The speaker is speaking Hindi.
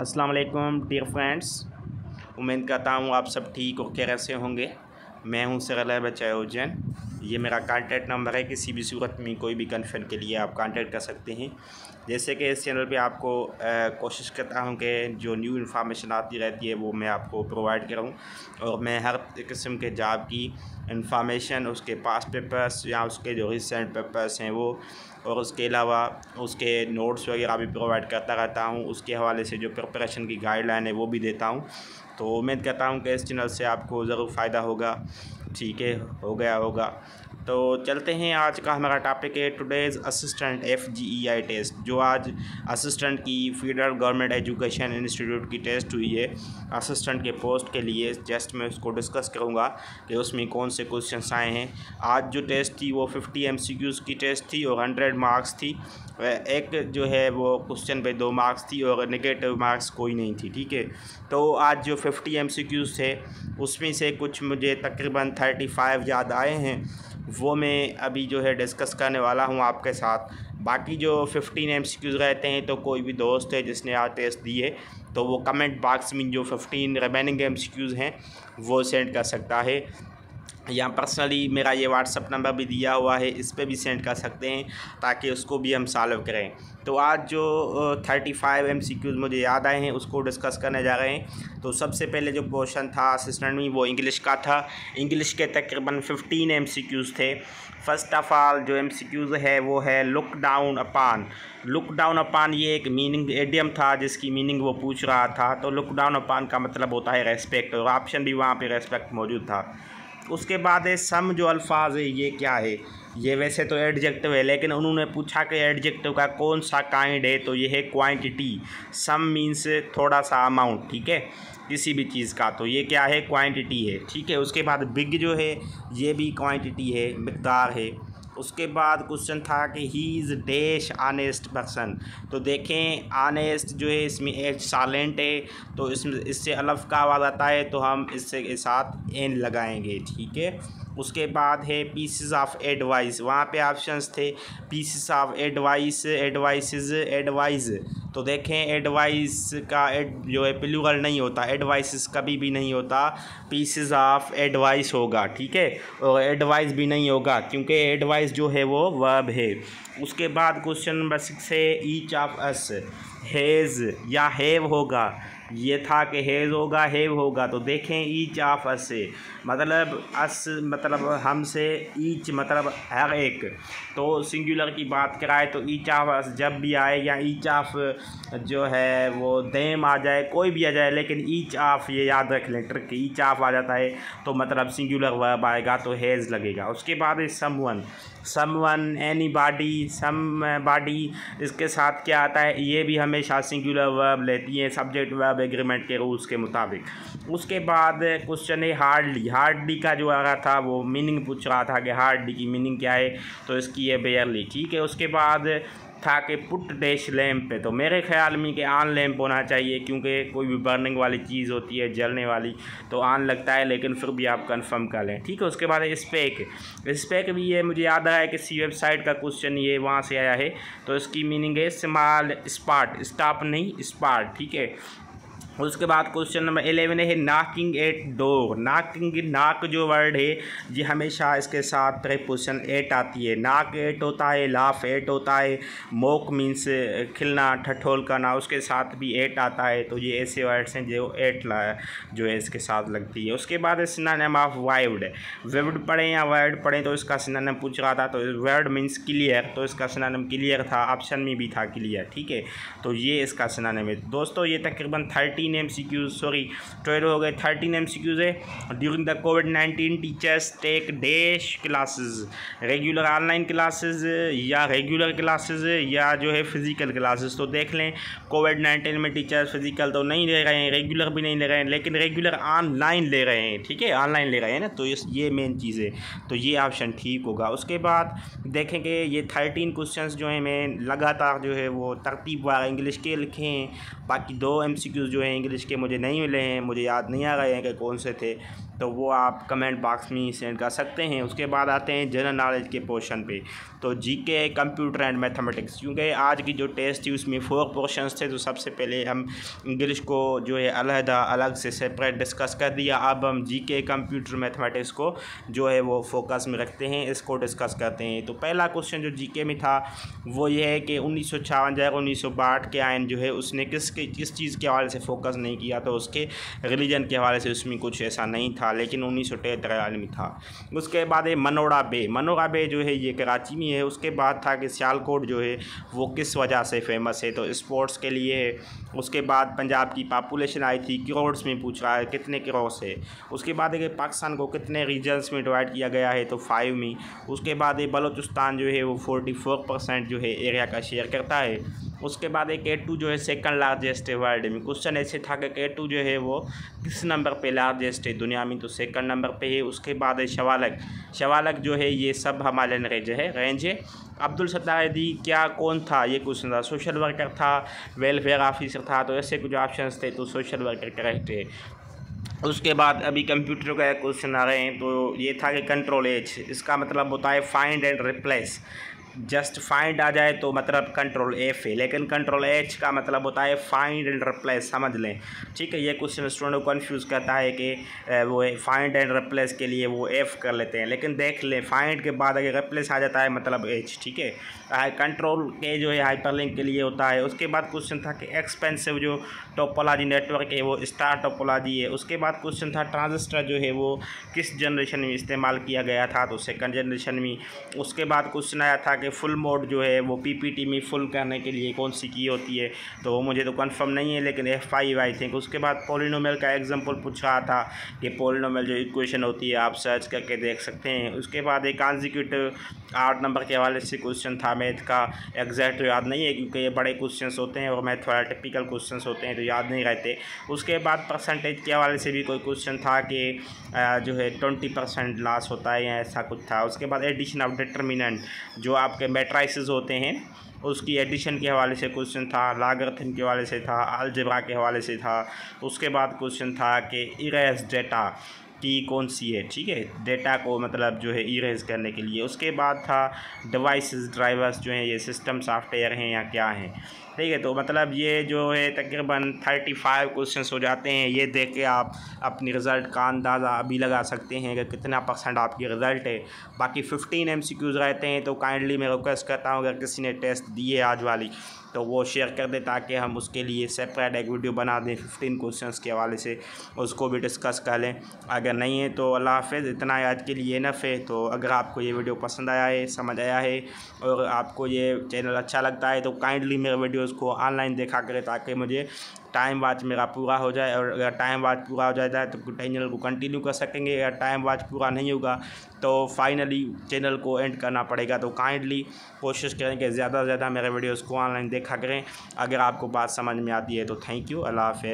अस्सलाम वालेकुम डियर फ्रेंड्स। उम्मीद करता हूँ आप सब ठीक और खैरियत से होंगे। मैं हूँ सरल बच्चा उज्जैन। ये मेरा कांटेक्ट नंबर है। किसी भी सूरत में कोई भी कन्फर्म के लिए आप कांटेक्ट कर सकते हैं। जैसे कि इस चैनल पे आपको कोशिश करता हूँ कि जो न्यू इन्फॉर्मेशन आती रहती है वो मैं आपको प्रोवाइड कराऊँ, और मैं हर किस्म के जॉब की इन्फॉर्मेशन, उसके पास्ट पेपर्स या उसके जो रिसेंट पेपर्स हैं वो, और उसके अलावा उसके नोट्स वगैरह भी प्रोवाइड करता रहता हूँ। उसके हवाले से जो प्रिपरेशन की गाइडलाइन है वो भी देता हूँ। तो उम्मीद करता हूँ कि इस चैनल से आपको ज़रूर फ़ायदा होगा। ठीक है, हो गया होगा। तो चलते हैं। आज का हमारा टॉपिक है टुडेज़ असिस्टेंट FGEI टेस्ट। जो आज असिस्टेंट की फेडरल गवर्नमेंट एजुकेशन इंस्टीट्यूट की टेस्ट हुई है असिस्टेंट के पोस्ट के लिए, जस्ट मैं उसको डिस्कस करूँगा कि उसमें कौन से क्वेश्चंस आए हैं। आज जो टेस्ट थी वो 50 MCQs की टेस्ट थी और 100 मार्क्स थी। एक जो है वो क्वेश्चन पे 2 मार्क्स थी और नेगेटिव मार्क्स कोई नहीं थी। ठीक है, तो आज जो 50 MCQs थे उसमें से कुछ मुझे तकरीबन 35 याद आए हैं, वो मैं अभी जो है डिस्कस करने वाला हूँ आपके साथ। बाकी जो 15 MCQs रहते हैं, तो कोई भी दोस्त है जिसने आज टेस्ट दिए तो वो कमेंट बॉक्स में जो 15 रिमेनिंग MCQs हैं वो सेंड कर सकता है। यहाँ पर्सनली मेरा ये व्हाट्सअप नंबर भी दिया हुआ है, इस पर भी सेंड कर सकते हैं ताकि उसको भी हम सॉल्व करें। तो आज जो 35 MCQs मुझे याद आए हैं उसको डिस्कस करने जा रहे हैं। तो सबसे पहले जो क्वेश्चन था असिस्टेंट में वो इंग्लिश का था। इंग्लिश के तकरीबन 15 MCQs थे। फर्स्ट ऑफ़ ऑल जो MCQs है वो है लुक डाउन अपान। लुक डाउन अपान ये एक मीनिंग एडियम था जिसकी मीनिंग वो पूछ रहा था। तो लुक डाउन अपान का मतलब होता है रेस्पेक्ट, और ऑप्शन भी वहाँ पे रेस्पेक्ट मौजूद था। उसके बाद है सम। जो अल्फाज है ये क्या है? ये वैसे तो एडजेक्टिव है, लेकिन उन्होंने पूछा कि एडजेक्टिव का कौन सा काइंड है, तो ये है क्वांटिटी। सम मीन्स थोड़ा सा अमाउंट, ठीक है, किसी भी चीज़ का। तो ये क्या है? क्वांटिटी है। ठीक है, उसके बाद बिग जो है ये भी क्वांटिटी है, मिक़दार है। उसके बाद क्वेश्चन था कि he is dash honest person. तो देखें ऑनेस्ट जो है इसमें एच साइलेंट है, तो इससे अलफ का आवाज़ आता है तो हम इससे के साथ एन लगाएंगे। ठीक है, उसके बाद है पीसेस ऑफ एडवाइस। वहाँ पे ऑप्शंस थे pieces of advice, advices, advice. तो देखें एडवाइस का जो है प्लूरल नहीं होता, एडवाइसेस कभी भी नहीं होता, पीसेस ऑफ एडवाइस होगा। ठीक है, और एडवाइस भी नहीं होगा क्योंकि एडवाइस जो है वो वर्ब है। उसके बाद क्वेश्चन नंबर 6 है ईच ऑफ अस हैज़ या हैव होगा। ये था कि हैज़ होगा, हैव होगा। तो देखें ईच ऑफ अस से मतलब अस मतलब हमसे, ईच मतलब हर एक। तो सिंगुलर की बात कराए तो ईच ऑफ अस जब भी आए, या ईच ऑफ जो है वो देम आ जाए, कोई भी आ जाए, लेकिन ईच ऑफ ये याद रख लें, ट्रिक ईच ऑफ आ जाता है तो मतलब सिंगुलर वर्ब आएगा तो हैज़ लगेगा। उसके बाद है समवन। समवन, एनीबॉडी, समबॉडी, इसके साथ क्या आता है? ये भी हमेशा सिंगुलर वर्ब लेती है सब्जेक्ट वर्ब एग्रीमेंट के रूल्स के मुताबिक। उसके बाद क्वेश्चन है हार्डली। हार्डली का जो आ रहा था वो मीनिंग पूछ रहा था कि हार्डली की मीनिंग क्या है, तो इसकी है बेयरली। ठीक है, उसके बाद था कि पुट डैश लैम्प पे। तो मेरे ख्याल में कि ऑन लैम्प होना चाहिए क्योंकि कोई भी बर्निंग वाली चीज़ होती है, जलने वाली, तो ऑन लगता है, लेकिन फिर भी आप कंफर्म कर लें। ठीक है, उसके बाद स्पेक। स्पेक भी ये मुझे याद आया है किसी वेबसाइट का क्वेश्चन ये वहाँ से आया है, तो इसकी मीनिंग है स्मॉल स्पॉट, स्टॉप नहीं स्पॉट। ठीक है, उसके बाद क्वेश्चन नंबर 11 है knocking at door. Knocking, knock जो वर्ड है ये हमेशा इसके साथ प्रीपोजिशन एट आती है। नॉक एट होता है, लाफ एट होता है, मोक मीन्स खिलना, ठठोल करना, उसके साथ भी एट आता है। तो ये ऐसे वर्ड्स हैं जो एट जो है इसके साथ लगती है। उसके बाद सिनोनिम ऑफ वाइव्ड। विव्ड पढ़ें या वर्ड पढ़ें तो इसका सिनोनिम पूछ रहा था, तो वर्ड मीन्स क्लियर, तो इसका सिनोनिम क्लियर था, ऑप्शन में भी था क्लियर। ठीक है, तो ये इसका सिनोनिम है। दोस्तों ये तकरीबन 13 MCQs, सॉरी 12 हो गए, 13 MCQs है। ड्यूरिंग द कोविड-19 teachers take dash classes, regular online classes या रेगुलर क्लासेस या जो है फिज़िकल क्लासेस। तो देख लें कोविड-19 में टीचर्स फिज़िकल तो नहीं ले रहे हैं, रेगुलर भी नहीं ले रहे हैं, लेकिन रेगुलर ऑनलाइन ले रहे हैं। ठीक है, ऑनलाइन ले रहे हैं ना, तो ये मेन चीज़ है, तो ये ऑप्शन ठीक होगा। उसके बाद देखेंगे ये 13 क्वेश्चंस जो हैं मैं लगातार जो है वो तरतीबवार इंग्लिश के लिखे हैं। बाकी 2 MCQs जो हैं इंग्लिश के मुझे नहीं मिले हैं, मुझे याद नहीं आ रहे हैं कि कौन से थे। तो वो आप कमेंट बॉक्स में सेंड कर सकते हैं। उसके बाद आते हैं जनरल नॉलेज के पोर्शन पे, तो जीके, कंप्यूटर एंड मैथमेटिक्स। क्योंकि आज की जो टेस्ट थी उसमें 4 पोर्शंस थे, तो सबसे पहले हम इंग्लिश को जो है अलग से सेपरेट डिस्कस कर दिया। अब हम जीके, कंप्यूटर, मैथमेटिक्स को जो है वो फोकस में रखते हैं, इसको डिस्कस करते हैं। तो पहला क्वेश्चन जो जीके में था वो ये है कि 1952 के आइन जो है उसने किस चीज़ के हवाले से फोकस नहीं किया, तो उसके रिलीजन के हवाले से उसमें कुछ ऐसा नहीं था, लेकिन 1973 में था। उसके बाद है मनोरा बे जो है ये कराची में है। उसके बाद था कि सियालकोट जो है वो किस वजह से फेमस है, तो स्पोर्ट्स के लिए है। उसके बाद पंजाब की पॉपुलेशन आई थी करोड़्स में, पूछ रहा है कितने करोड़ से। उसके बाद है कि पाकिस्तान को कितने रीजन्स में डिवाइड किया गया है, तो 5 में। उसके बाद बलूचिस्तान जो है वो 44% जो है एरिया का शेयर करता है। उसके बाद K2 जो है सेकंड लार्जेस्ट है वर्ल्ड में। क्वेश्चन ऐसे था कि K2 जो है वो किस नंबर पे लार्जेस्ट है दुनिया में, तो सेकंड नंबर पे है। उसके बाद है शवालक जो है ये सब हिमालयन रेंज है। अब्दुल सत्तार क्या कौन था, ये क्वेश्चन था। सोशल वर्कर था, वेलफेयर ऑफिसर था, तो ऐसे कुछ ऑप्शंस थे, तो सोशल वर्कर करेक्ट है। उसके बाद अभी कंप्यूटर का क्वेश्चन आ रहे हैं, तो ये था कि कंट्रोल एच, इसका मतलब होता है find and replace. Just find आ जाए तो मतलब कंट्रोल एफ है, लेकिन कंट्रोल एच का मतलब होता है फाइंड एंड रिप्लेस, समझ लें। ठीक है, ये क्वेश्चन स्टूडेंट को कन्फ्यूज़ करता है कि वो फाइंड एंड रिप्लेस के लिए वो एफ कर लेते हैं, लेकिन देख लें फाइंड के बाद अगर रिप्लेस आ जाता है मतलब एच। ठीक है, कंट्रोल के जो है हाइपरलिंक के लिए होता है। उसके बाद क्वेश्चन था कि एक्सपेंसिव जो टोपोलॉजी नेटवर्क है वो स्टार टोपोलॉजी है। उसके बाद क्वेश्चन था ट्रांजिस्टर जो है वो किस जनरेशन में इस्तेमाल किया गया था, तो सेकंड जनरेशन में। उसके बाद क्वेश्चन आया था कि फुल मोड जो है वो पीपीटी में फुल करने के लिए कौन सी की होती है, तो वो मुझे तो कंफर्म नहीं है, लेकिन F5 आई थिंक। उसके बाद पॉलिनोमियल का एग्जांपल पूछ रहा था कि पॉलिनोमियल जो इक्वेशन होती है आप सर्च करके देख सकते हैं। उसके बाद एक कॉन्जिक्यूटिव 8 नंबर के हवाले से क्वेश्चन था। मैथ का एग्जैक्ट याद नहीं है क्योंकि ये बड़े क्वेश्चंस होते हैं और मैथ वाला टिपिकल क्वेश्चंस होते हैं, तो याद नहीं रहते। उसके बाद परसेंटेज के हवाले से भी कोई क्वेश्चन था कि जो है 20% लॉस होता है या ऐसा कुछ था। उसके बाद एडिशन ऑफ डिटर्मिनेंट जो आपके मैट्रिसेस होते हैं उसकी एडिशन के हवाले से क्वेश्चन था। लॉगरिथम के हवाले से था, अलजेब्रा के हवाले से था। उसके बाद क्वेश्चन था कि इरेज डेटा की कौन सी है, ठीक है, डेटा को मतलब जो है इरेज करने के लिए। उसके बाद था डिवाइसेस ड्राइवर्स जो हैं ये सिस्टम सॉफ्टवेयर हैं या क्या हैं, ठीक है। तो मतलब ये जो है तकरीबन 35 क्वेश्चंस हो जाते हैं। ये देख के आप अपनी रिज़ल्ट का अंदाज़ा अभी लगा सकते हैं कि कितना % आपकी रिज़ल्ट है। बाकी 15 MCQs रहते हैं, तो काइंडली मैं रिक्वेस्ट करता हूँ अगर किसी ने टेस्ट दी है आज वाली तो वो शेयर कर दे ताकि हम उसके लिए सेपरेट एक वीडियो बना दें 15 क्वेश्चंस के हवाले से, उसको भी डिस्कस कर लें। अगर नहीं है तो अल्लाह हाफ़िज़, इतना आज के लिए इनफ है। तो अगर आपको ये वीडियो पसंद आया है, समझ आया है और आपको ये चैनल अच्छा लगता है तो काइंडली मेरे वीडियोज़ को ऑनलाइन देखा करें ताकि मुझे टाइम वाच मेरा पूरा हो जाए। और अगर टाइम वाच पूरा हो जाता है तो चैनल को कंटिन्यू कर सकेंगे। अगर टाइम वाच पूरा नहीं होगा तो फाइनली चैनल को एंड करना पड़ेगा। तो काइंडली कोशिश करें कि ज़्यादा से ज़्यादा मेरे वीडियोज़ को ऑनलाइन देखा करें। अगर आपको बात समझ में आती है तो थैंक यू, अल्लाह हाफ़िज़।